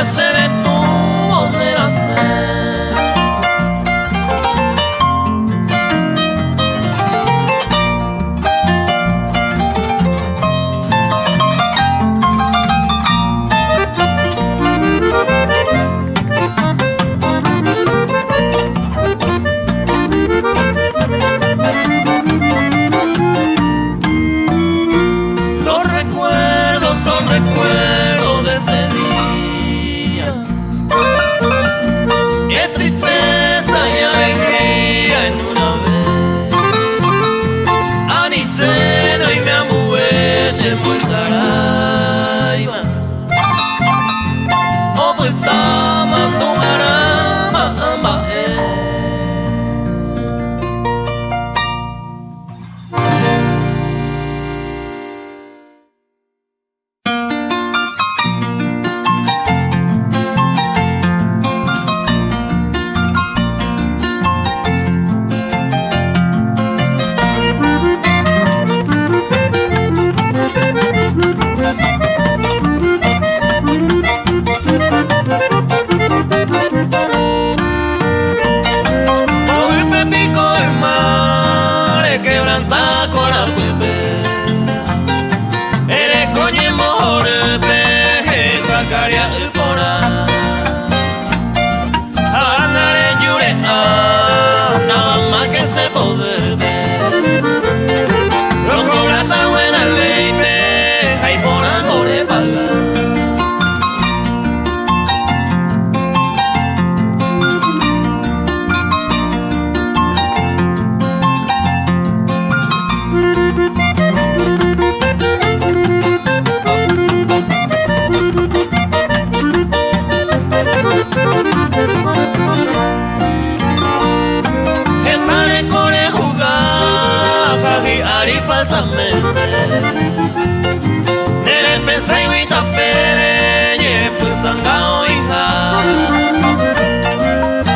se detuvo de nacer. Recuerdo de ese día, qué tristeza y alegría en una vez. Anicena y mi amueche muy saraima, o pues tama tu marama ama se poder ver. Lo cobra tan buena ley, hay por algo de pagar. Falsamente nere pensa y tapere ye pusangao hija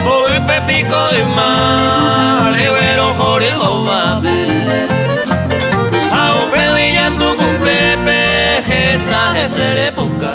voy pepico y mare vero jore jovabe au previlla tu cupepe jeta ese época.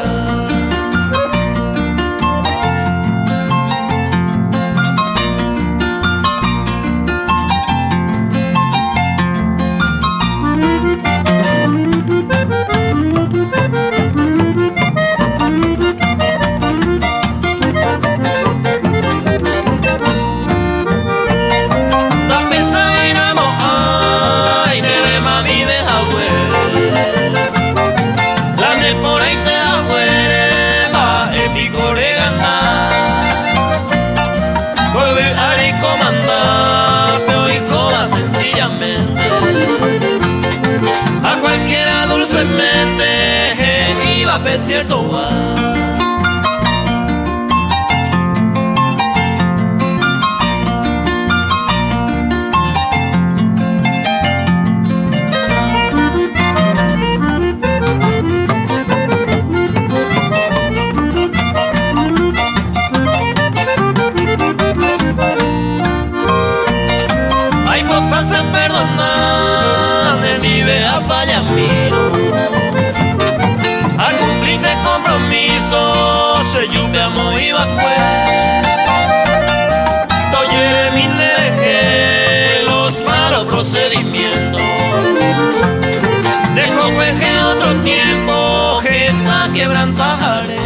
A cualquiera dulcemente iba a cierto va. Hay pocas se perdonan de mi vea falla miro. Al cumplir de compromiso se lluvia muy pues. Toyere mi deje los malos procedimientos. Dejo que otro tiempo jeta quebrantaré.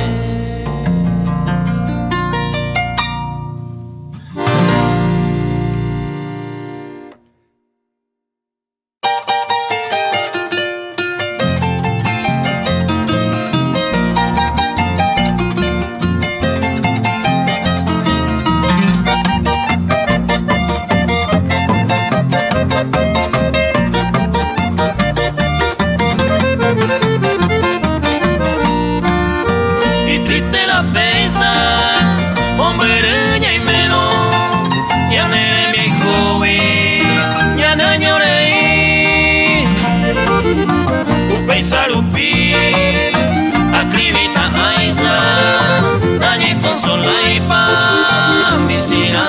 Sarupi, acribita aiza, dañe con solaipa, misira.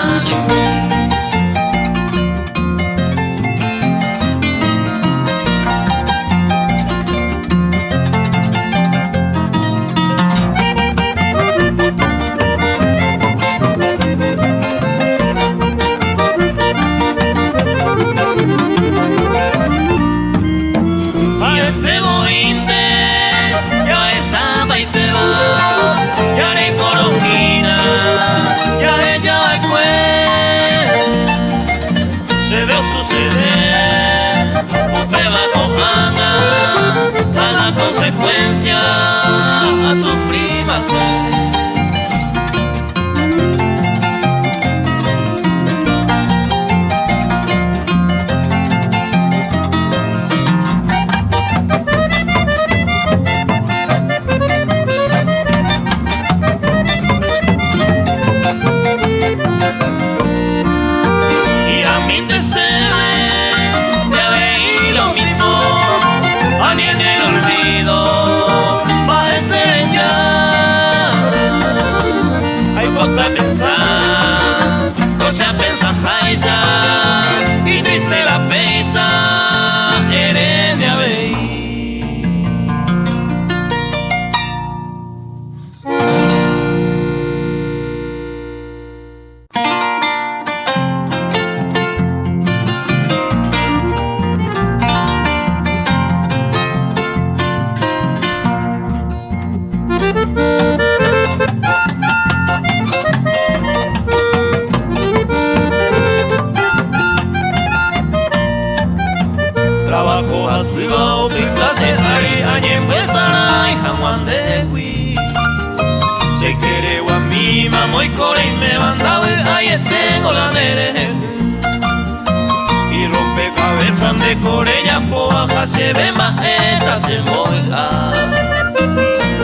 y triste la pesa eres de haber. Trabajo haciendo pintaje ari añem besara y hanwan de wi. Se quiere guami mamoy core y me mandaba ahí tengo la nere. Y rompe cabezas de corella poaja se ve maeta se moja.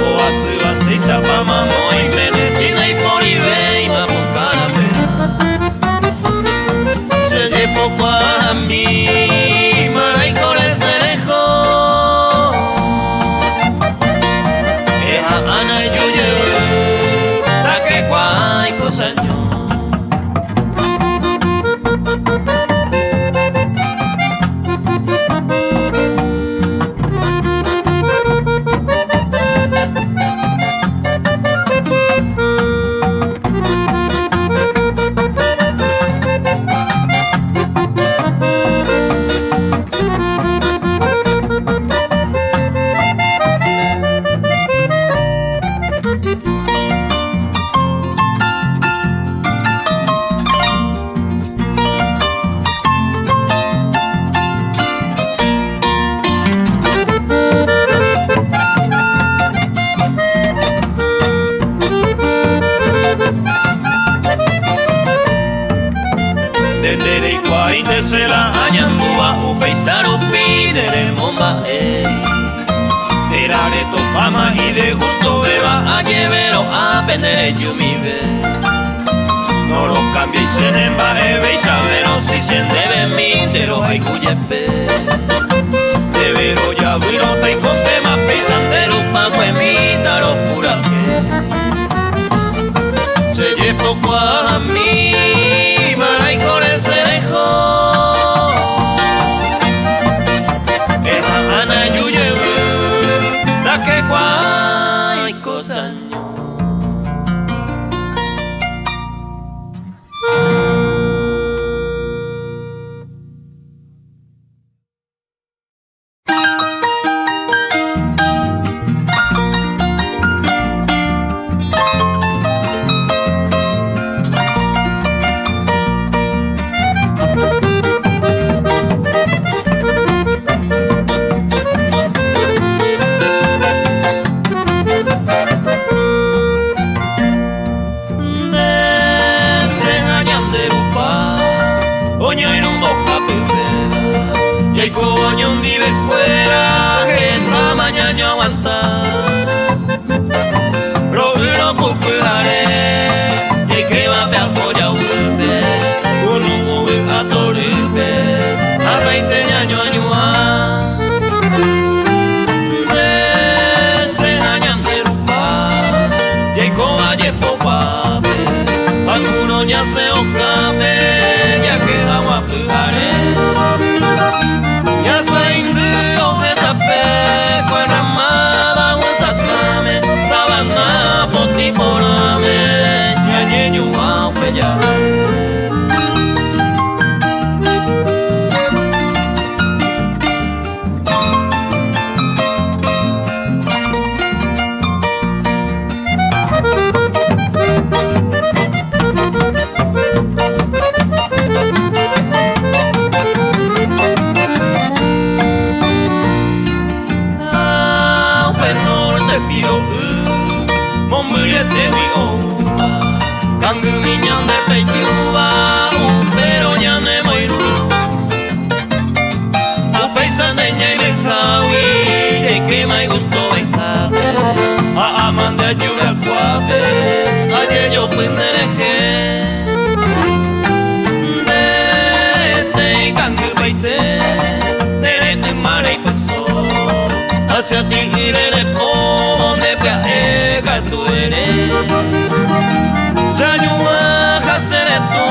O hace seis chapa mamoy medicina y por ibe y mamocara pera. Se de poco a mí. Se la añandúa upeisar upinere momba Erare topama y de gusto beba a llevero a pende yumibe No lo cambiéis en embaje y saberos si se debe mindero hay cuyepe Debero ya virota y con temas pesandero pa' cuemitaro pura que Se lle poco a mí para y con ese dejo Mon te digo kangu miñan de pechuba pero ya ne moiru upeisa de ñaire jawi que me gustó venga a amande ayuda cuape ayer yo pendereje de kangu baite de mare pasó hacia ti iré por donde cae tu eres se ayuda a hacer esto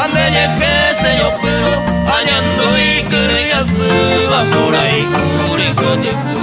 ande llegué se yo pero hallando y quería se va por ahí curico de tú.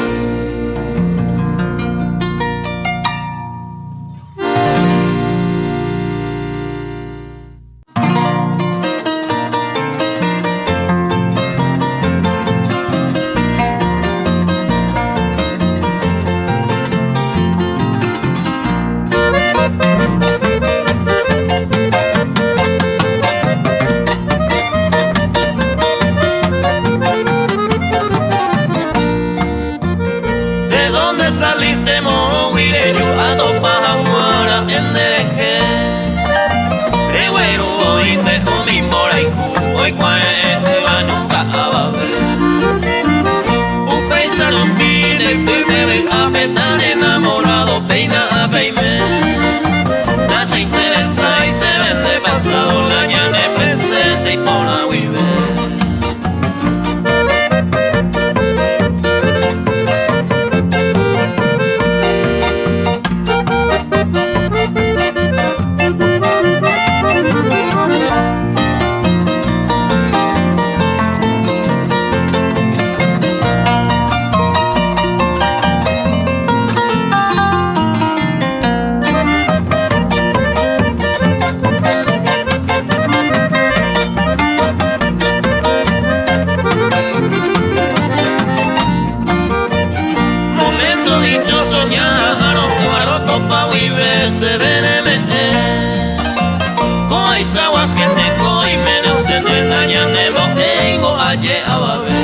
Saliste moguire yo ando pajamuara en dereje Reguero hoy te mi mora y hoy cuare te va nunca a baber Upeisa no pide que me ven a petar enamorado peina a peime Nace interesa y se vende pasado la ñane presente y por la vive se veneme Koi sawa gente koi menos en el daña nebo ego aye ababe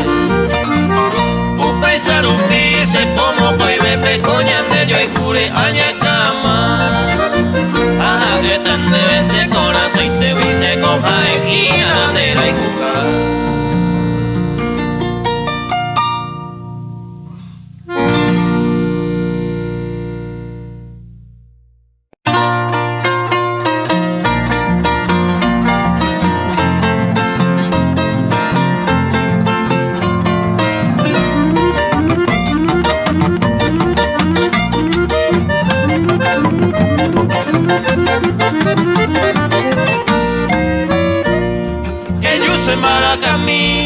Upei sarupi se pomo koi bepe coñan de yo y jure aña cama Aja que tan debe se corazón y te vi se coja en guía de la y jugar Maracami,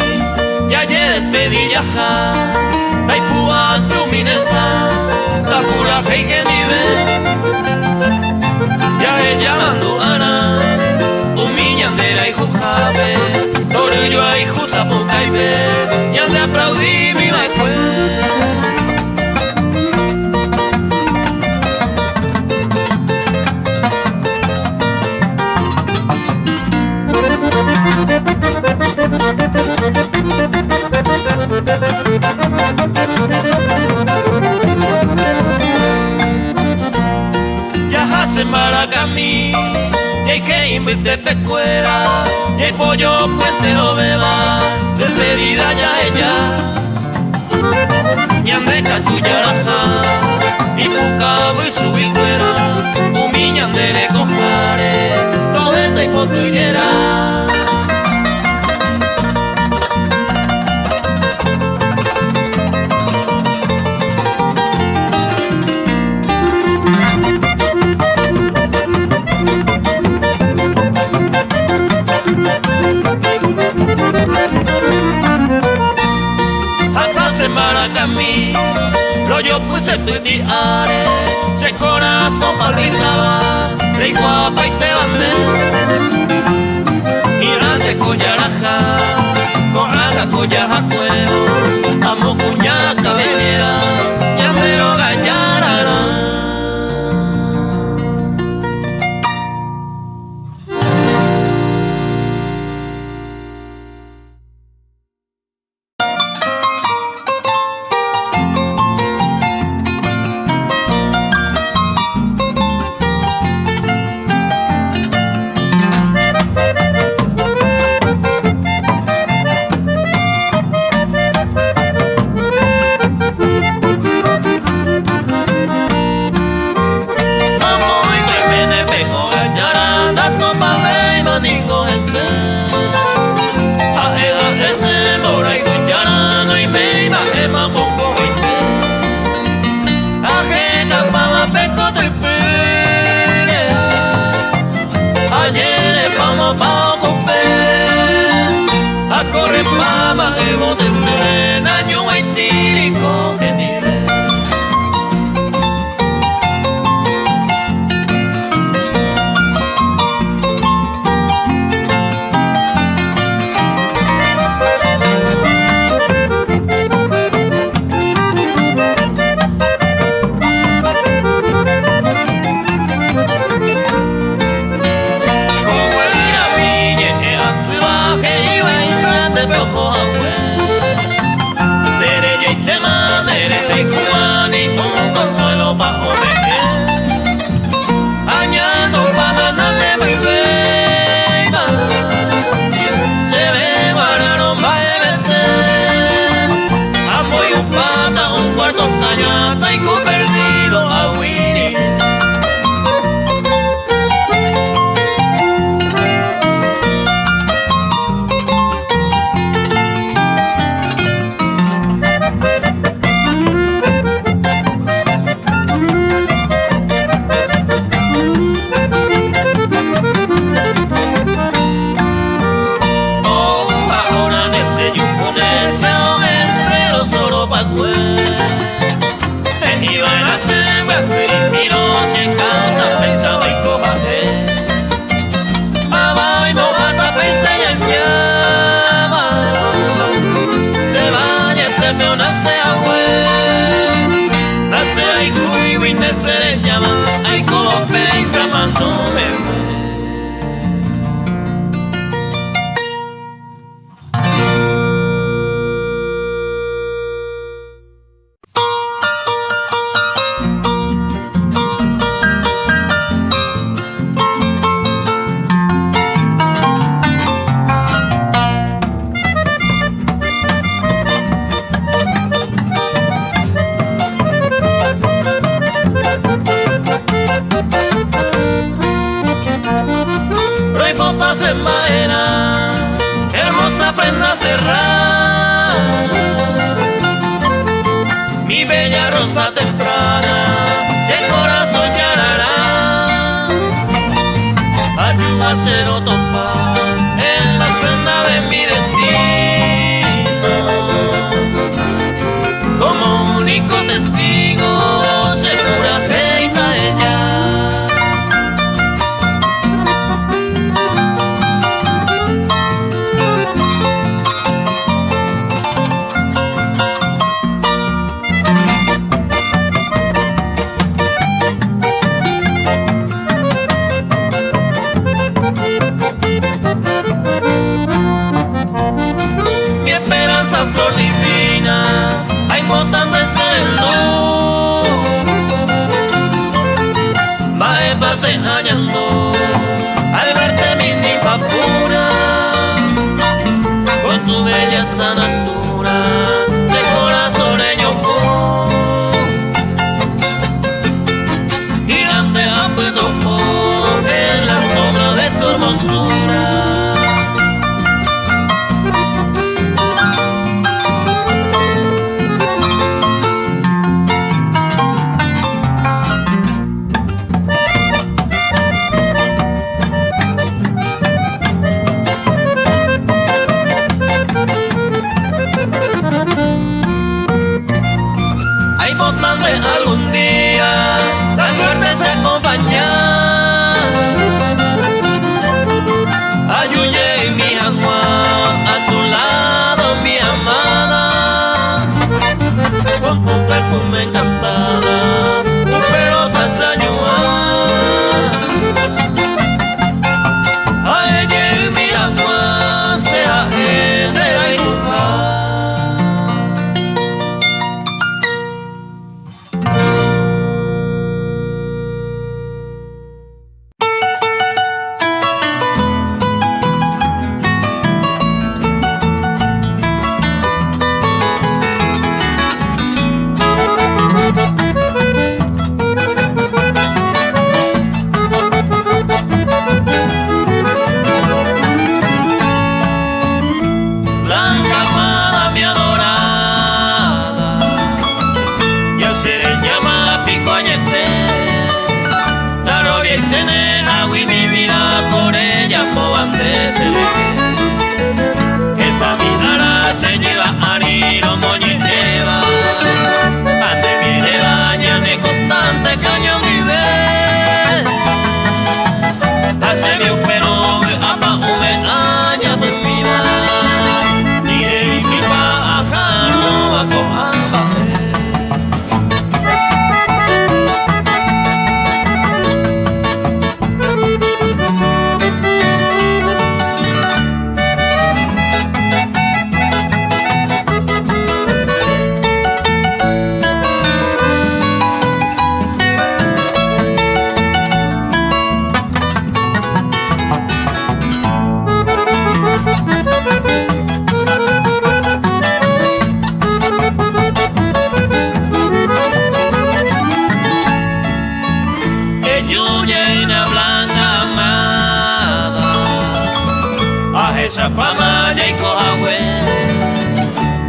ya ye despedí ya ja, taipua su minesa, tapura hei que nive, ya ella mando ana, umiñandera y jujabe, torillo y juzapucaibe, ya le aplaudí mi maicue. Ya se maracami, y que invite pecuera, y pollo puente lo beba, despedida ya ella, ñande cachuyaraja, y pucabo y su cuera, umiñandere cojare, tobeta y potuyera. Se maracami, lo yo puse tuiteare, se corazón palpitaba, rey guapa y te bandé, mirante collaraja, con ala collaja cuevo, amo cuña cabellera, ñandero gallarara. serrana, mi bella rosa temprana, si el corazón llorará, ayuda a ser topar en la senda de mi destino, como único testigo se jura feita ella. Mi esperanza flor divina, hay montas de celo, va hallando al verte mi nipa pura, con tu belleza natura de corazoneño y grande apetito en la sombra de tu hermosura. Algún día la suerte se acompaña, ayuye y mi agua a tu lado mi amada, con tu perfume encantada, tu pelo tan sañuada, ayuye y mi agua sea entera y juzgada.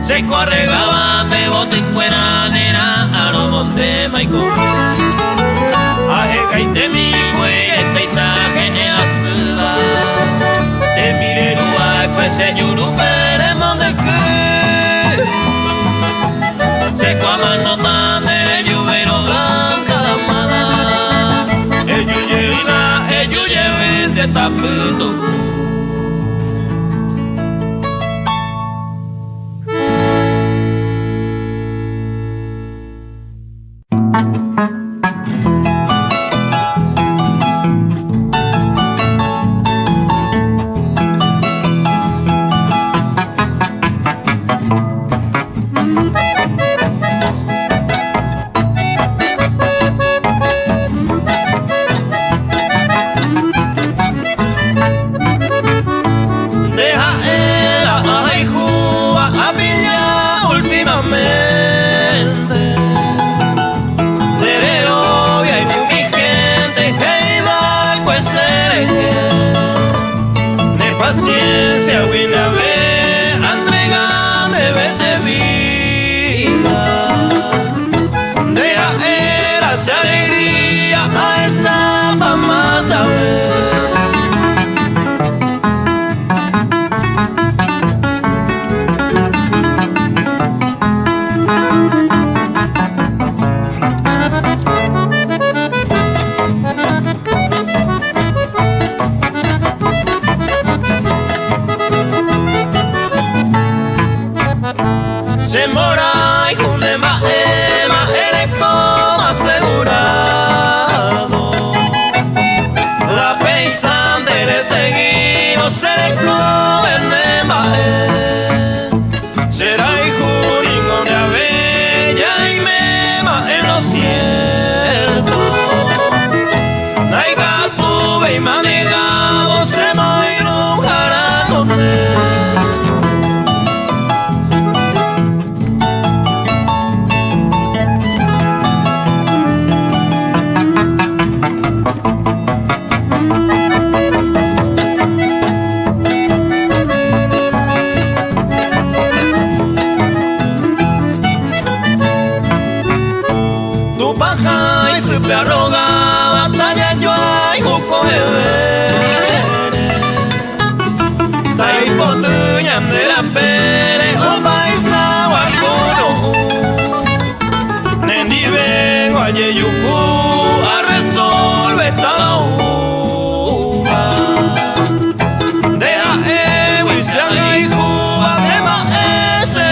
Se corregaba de bote y cuera nera a lo monte maico. Aje y te mi cuere te isaje ne asuba. Te mire lua pues se yuru peremos de que. Se cuama no tan de lluvero blanca la amada. Ello lleve de taputo. se mora y junde más erecto, más asegurado. La pensante de seguir no se vende más. Será hijo ningún de abella y me más en lo cierto. Naiga tuve y manegado se no ilujará con él. Se arroga batalla yo ay juco tai portuña de la pere o paisa guacono nendi vengo a yeyuku a resolver esta uva deja y se haga y cuba tema ese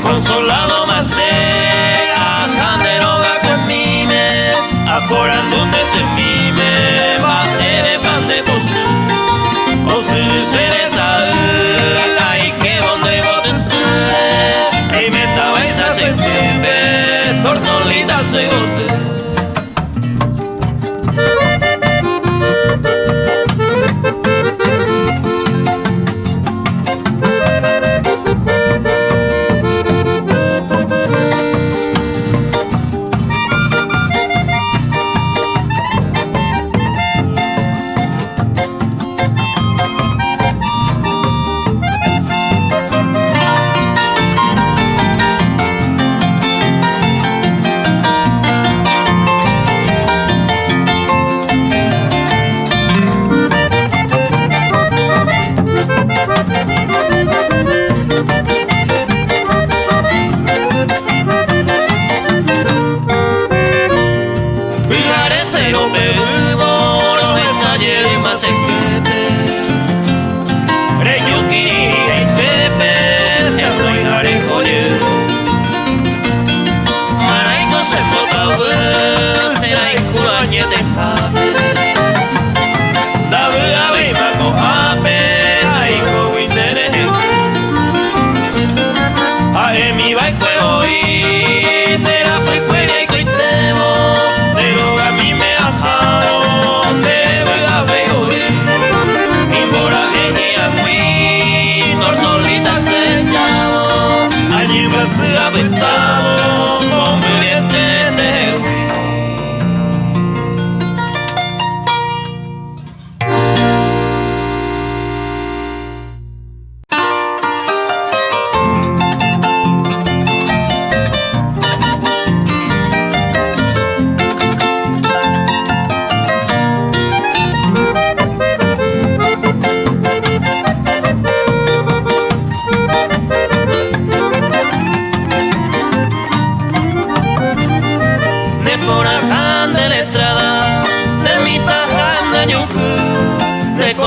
Consolado más sea, janderoga con mime, acorando un mime, va de pan de cosu, o si se les ay que donde voten, y me estaba esa se tortolita se gote.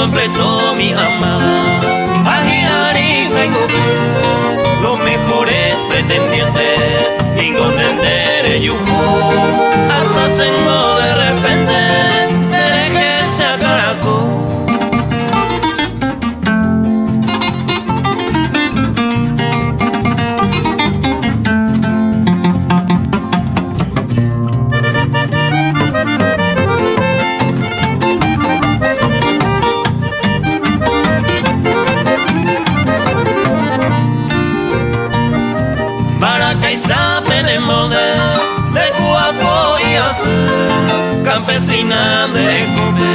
completo mi amada. Ajiari Jaigoku, los mejores pretendientes, incontendere yuku, hasta sengo de repente, deje se acaraco. Campesina de Cope,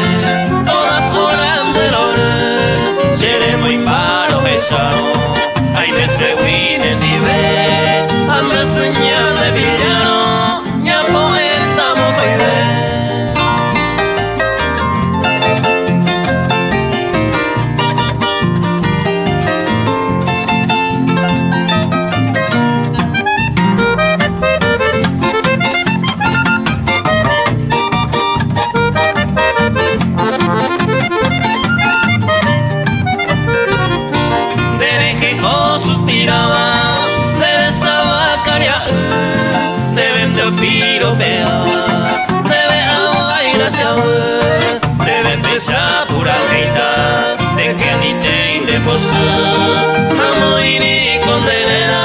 todas oran de lore, seremos y paro pensado, hay de seguir en vive, ande señal de villano, ya poeta mocoide. Piropea, debe agua y gracia, deben de esa pura feita, de que ni te de posar, amo y ni condenera,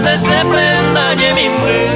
de se prenda y mi mujer.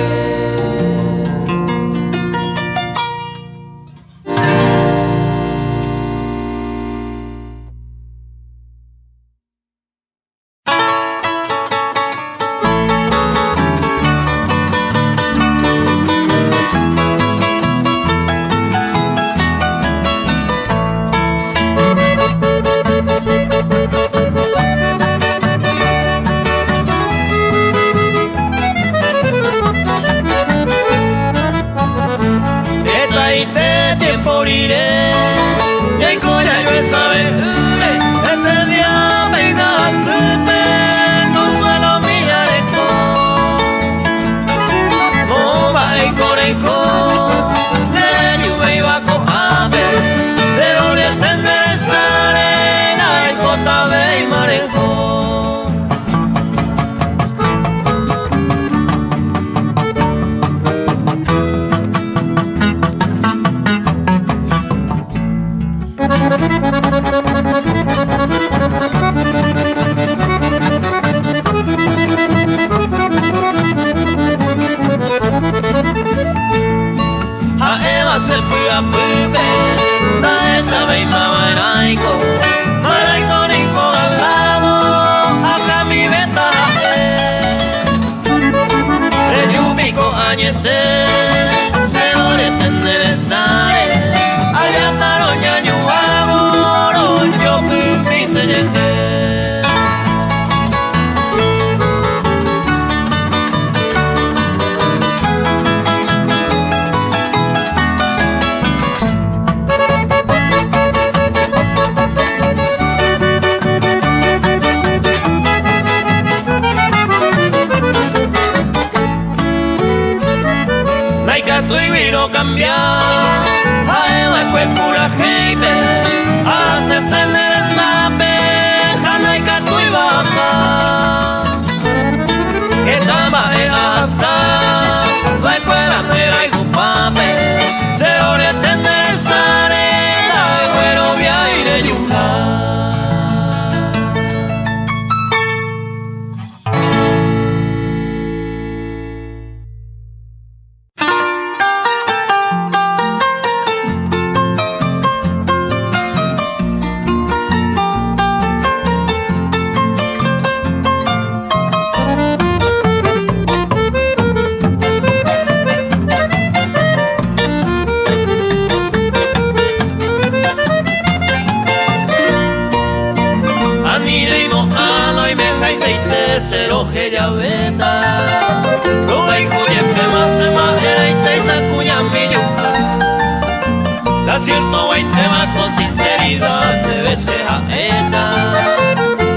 Cierto guay te va con sinceridad, te beses a esta.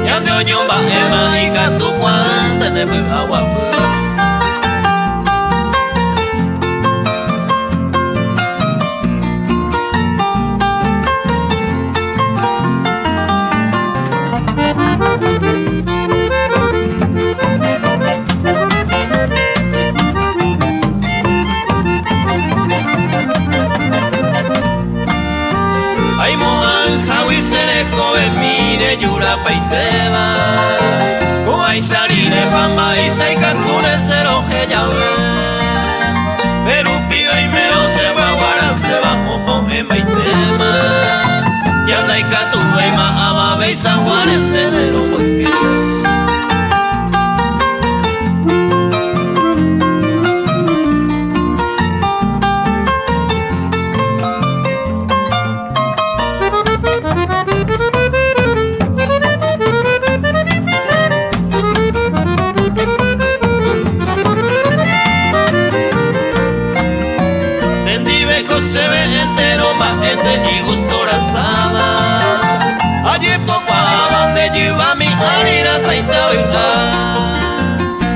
Ya de oño va ema y canto cuante de agua. de yura peiteba Kuai sarine pamba isai kantune zero gehiabe Perupi gaimero zeba guara zeba opon emaitema Yanda ikatu gaima ama beizan guaren denero boike se ve entero pa' gente y gustora sama Allí poco a donde lleva mi alira saita oiga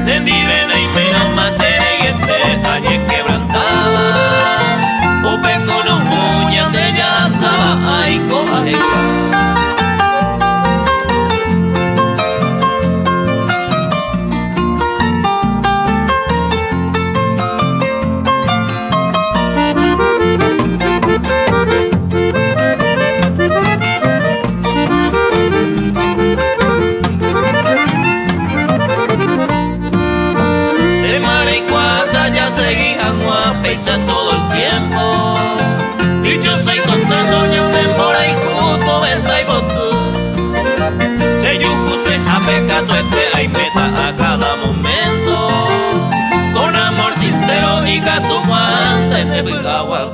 Dendi ven y menos mantiene y este allí quebrantaba Upe con un puñal de ya saba ay coja todo el tiempo y yo soy contando ya un temporada y justo está y botu se yuku se japecato este hay meta a cada momento con amor sincero y que tu guante te pegaba